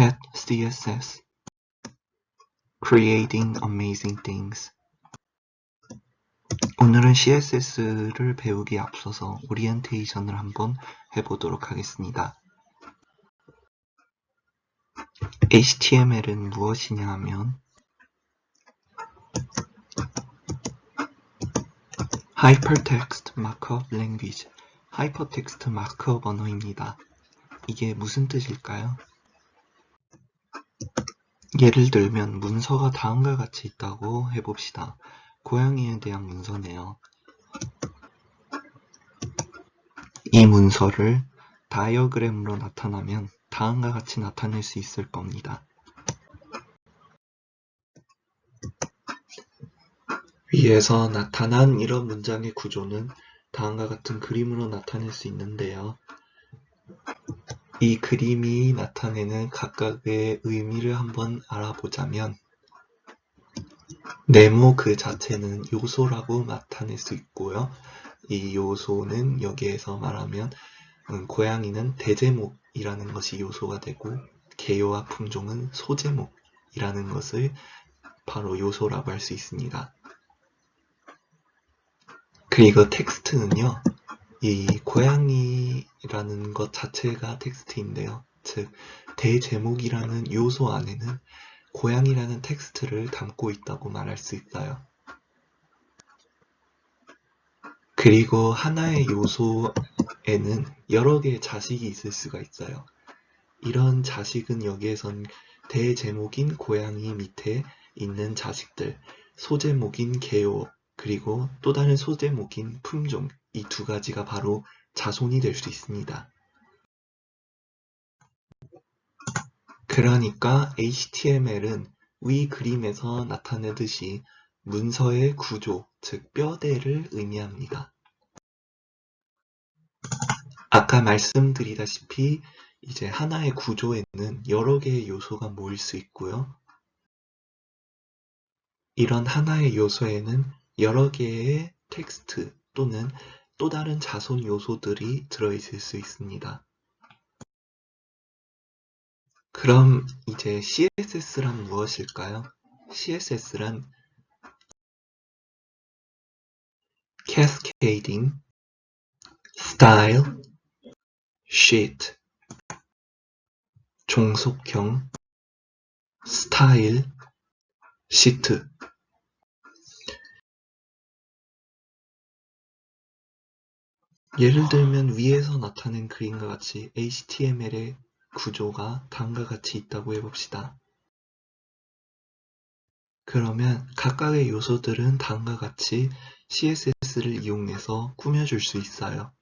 Cat CSS Creating Amazing Things. 오늘은 CSS를 배우기에 앞서서 오리엔테이션을 한번 해보도록 하겠습니다. HTML은 무엇이냐 하면 Hypertext Markup Language, 하이퍼텍스트 마크업 언어입니다. 이게 무슨 뜻일까요? 예를 들면 문서가 다음과 같이 있다고 해봅시다. 고양이에 대한 문서네요. 이 문서를 다이어그램으로 나타나면 다음과 같이 나타낼 수 있을 겁니다. 위에서 나타난 이런 문장의 구조는 다음과 같은 그림으로 나타낼 수 있는데요. 이 그림이 나타내는 각각의 의미를 한번 알아보자면 네모 그 자체는 요소라고 나타낼 수 있고요. 이 요소는 여기에서 말하면 고양이는 대제목이라는 것이 요소가 되고 개요와 품종은 소제목이라는 것을 바로 요소라고 할 수 있습니다. 그리고 텍스트는요. 이 고양이라는 것 자체가 텍스트인데요. 즉 대제목이라는 요소 안에는 고양이라는 텍스트를 담고 있다고 말할 수 있어요. 그리고 하나의 요소에는 여러 개의 자식이 있을 수가 있어요. 이런 자식은 여기에선 대제목인 고양이 밑에 있는 자식들, 소제목인 개요, 그리고 또 다른 소제목인 품종, 이 두 가지가 바로 자손이 될 수 있습니다. 그러니까 HTML은 위 그림에서 나타내듯이 문서의 구조, 즉 뼈대를 의미합니다. 아까 말씀드리다시피 이제 하나의 구조에는 여러 개의 요소가 모일 수 있고요. 이런 하나의 요소에는 여러 개의 텍스트 또는 또 다른 자손 요소들이 들어있을 수 있습니다. 그럼 이제 CSS란 무엇일까요? CSS란 Cascading, Style, Sheet, 종속형, 스타일, 시트. 예를 들면 위에서 나타낸 그림과 같이 HTML의 구조가 다음과 같이 있다고 해봅시다. 그러면 각각의 요소들은 다음과 같이 CSS를 이용해서 꾸며줄 수 있어요.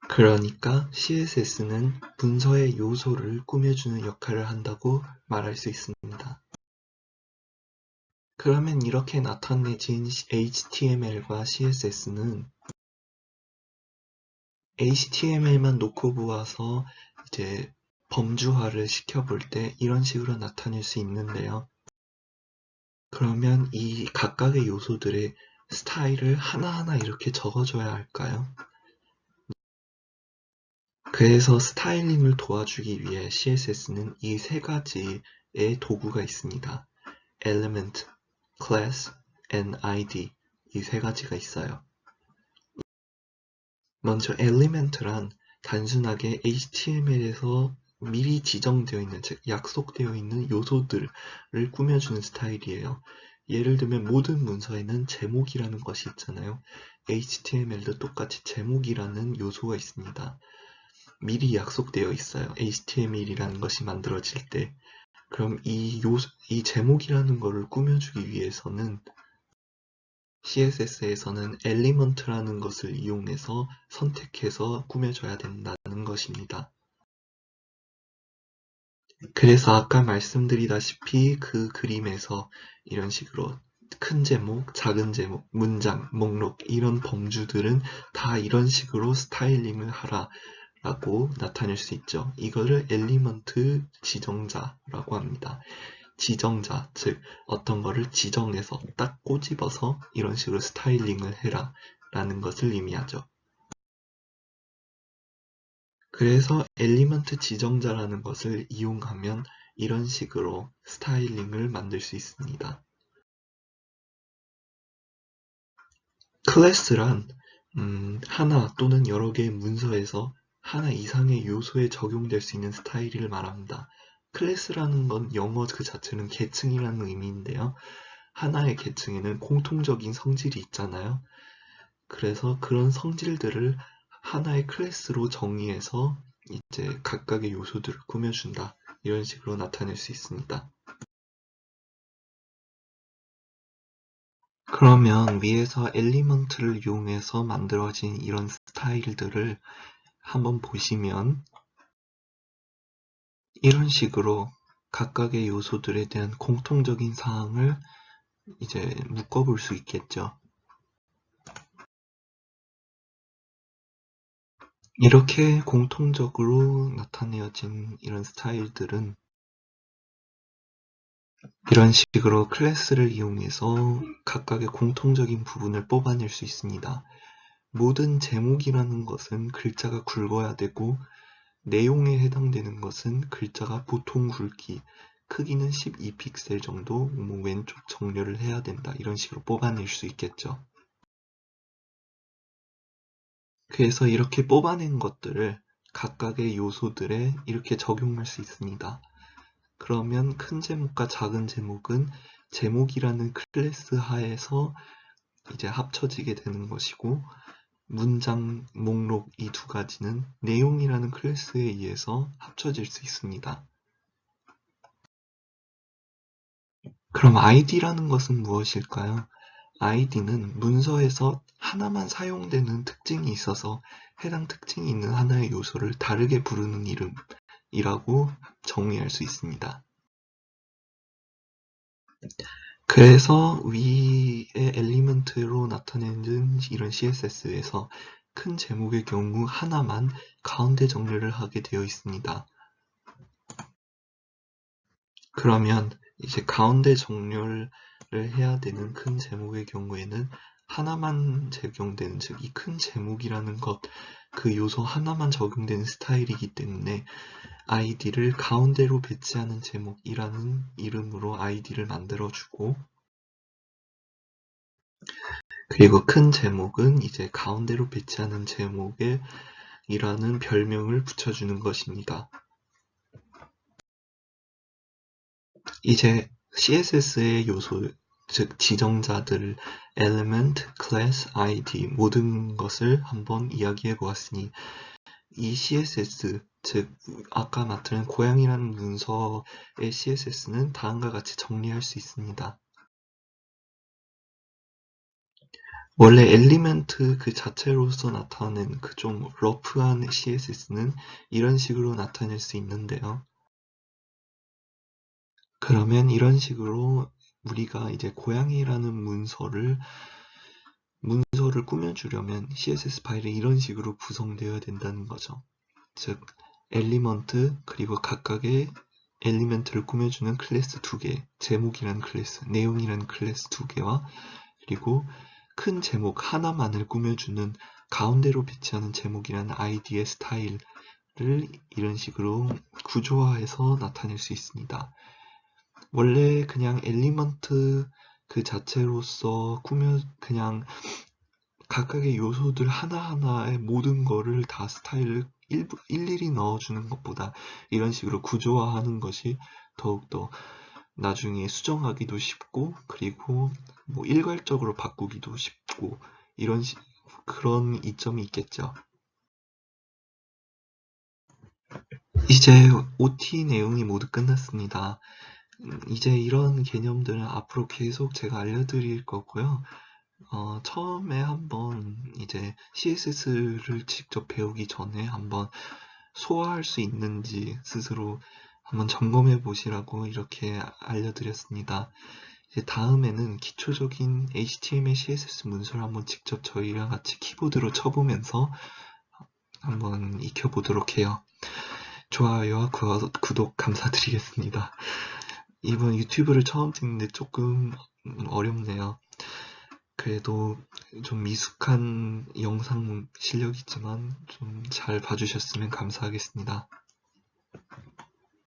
그러니까 CSS는 문서의 요소를 꾸며주는 역할을 한다고 말할 수 있습니다. 그러면 이렇게 나타내진 HTML과 CSS는 HTML만 놓고 보아서 이제 범주화를 시켜볼 때 이런 식으로 나타낼 수 있는데요. 그러면 이 각각의 요소들의 스타일을 하나하나 이렇게 적어줘야 할까요? 그래서 스타일링을 도와주기 위해 CSS는 이 세 가지의 도구가 있습니다. Element, Class, and ID 이 세 가지가 있어요. 먼저 Element란 단순하게 HTML에서 미리 지정되어 있는, 즉 약속되어 있는 요소들을 꾸며주는 스타일이에요. 예를 들면 모든 문서에는 제목이라는 것이 있잖아요. HTML도 똑같이 제목이라는 요소가 있습니다. 미리 약속되어 있어요. HTML이라는 것이 만들어질 때. 그럼 이 제목이라는 것을 꾸며주기 위해서는 CSS에서는 엘리먼트라는 것을 이용해서 선택해서 꾸며줘야 된다는 것입니다. 그래서 아까 말씀드리다시피 그 그림에서 이런 식으로 큰 제목, 작은 제목, 문장, 목록 이런 범주들은 다 이런 식으로 스타일링을 하라 라고 나타낼 수 있죠. 이거를 엘리먼트 지정자라고 합니다. 지정자, 즉 어떤 거를 지정해서 딱 꼬집어서 이런 식으로 스타일링을 해라 라는 것을 의미하죠. 그래서 엘리먼트 지정자라는 것을 이용하면 이런 식으로 스타일링을 만들 수 있습니다. 클래스란 하나 또는 여러 개의 문서에서 하나 이상의 요소에 적용될 수 있는 스타일을 말합니다. 클래스라는 건 영어 그 자체는 계층이라는 의미인데요. 하나의 계층에는 공통적인 성질이 있잖아요. 그래서 그런 성질들을 하나의 클래스로 정의해서 이제 각각의 요소들을 꾸며준다. 이런 식으로 나타낼 수 있습니다. 그러면 위에서 엘리먼트를 이용해서 만들어진 이런 스타일들을 한번 보시면 이런 식으로 각각의 요소들에 대한 공통적인 사항을 이제 묶어볼 수 있겠죠. 이렇게 공통적으로 나타내어진 이런 스타일들은 이런 식으로 클래스를 이용해서 각각의 공통적인 부분을 뽑아낼 수 있습니다. 모든 제목이라는 것은 글자가 굵어야 되고 내용에 해당되는 것은 글자가 보통 굵기, 크기는 12픽셀 정도, 왼쪽 정렬을 해야 된다. 이런 식으로 뽑아낼 수 있겠죠. 그래서 이렇게 뽑아낸 것들을 각각의 요소들에 이렇게 적용할 수 있습니다. 그러면 큰 제목과 작은 제목은 제목이라는 클래스 하에서 이제 합쳐지게 되는 것이고, 문장, 목록 이 두 가지는 내용이라는 클래스에 의해서 합쳐질 수 있습니다. 그럼 id라는 것은 무엇일까요? id는 문서에서 하나만 사용되는 특징이 있어서 해당 특징이 있는 하나의 요소를 다르게 부르는 이름이라고 정의할 수 있습니다. 그래서 위의 엘리먼트로 나타내는 이런 CSS에서 큰 제목의 경우 하나만 가운데 정렬을 하게 되어 있습니다. 그러면 이제 가운데 정렬을 해야 되는 큰 제목의 경우에는 하나만 적용되는, 즉 이 큰 제목이라는 것, 그 요소 하나만 적용되는 스타일이기 때문에 id를 가운데로 배치하는 제목이라는 이름으로 id를 만들어주고, 그리고 큰 제목은 이제 가운데로 배치하는 제목에 이라는 별명을 붙여주는 것입니다. 이제 CSS의 요소, 즉 지정자들, element, class, id 모든 것을 한번 이야기해 보았으니 이 CSS, 즉 아까 맡은 고양이라는 문서의 CSS는 다음과 같이 정리할 수 있습니다. 원래 엘리멘트 그 자체로서 나타낸 그 좀 러프한 CSS는 이런 식으로 나타낼 수 있는데요. 그러면 이런 식으로 우리가 이제 고양이라는 문서를 꾸며주려면 CSS 파일이 이런 식으로 구성되어야 된다는 거죠. 즉, 엘리먼트 그리고 각각의 엘리멘트를 꾸며주는 클래스 2개, 제목이라는 클래스, 내용이라는 클래스 2개와 그리고 큰 제목 하나만을 꾸며주는 가운데로 배치하는 제목이라는 id의 스타일을 이런 식으로 구조화해서 나타낼 수 있습니다. 원래 그냥 엘리먼트 그 자체로서 그냥 각각의 요소들 하나하나의 모든 거를 다 스타일을 일일이 넣어주는 것보다 이런 식으로 구조화하는 것이 더욱더 나중에 수정하기도 쉽고, 그리고 뭐 일괄적으로 바꾸기도 쉽고, 그런 이점이 있겠죠. 이제 OT 내용이 모두 끝났습니다. 이제 이런 개념들은 앞으로 계속 제가 알려드릴 거고요. 처음에 한번 이제 CSS를 직접 배우기 전에 한번 소화할 수 있는지 스스로 한번 점검해 보시라고 이렇게 알려드렸습니다. 이제 다음에는 기초적인 HTML, CSS 문서를 한번 직접 저희랑 같이 키보드로 쳐보면서 한번 익혀보도록 해요. 좋아요와 구독 감사드리겠습니다. 이번 유튜브를 처음 찍는데 조금 어렵네요. 그래도 좀 미숙한 영상 실력이지만 좀 잘 봐주셨으면 감사하겠습니다.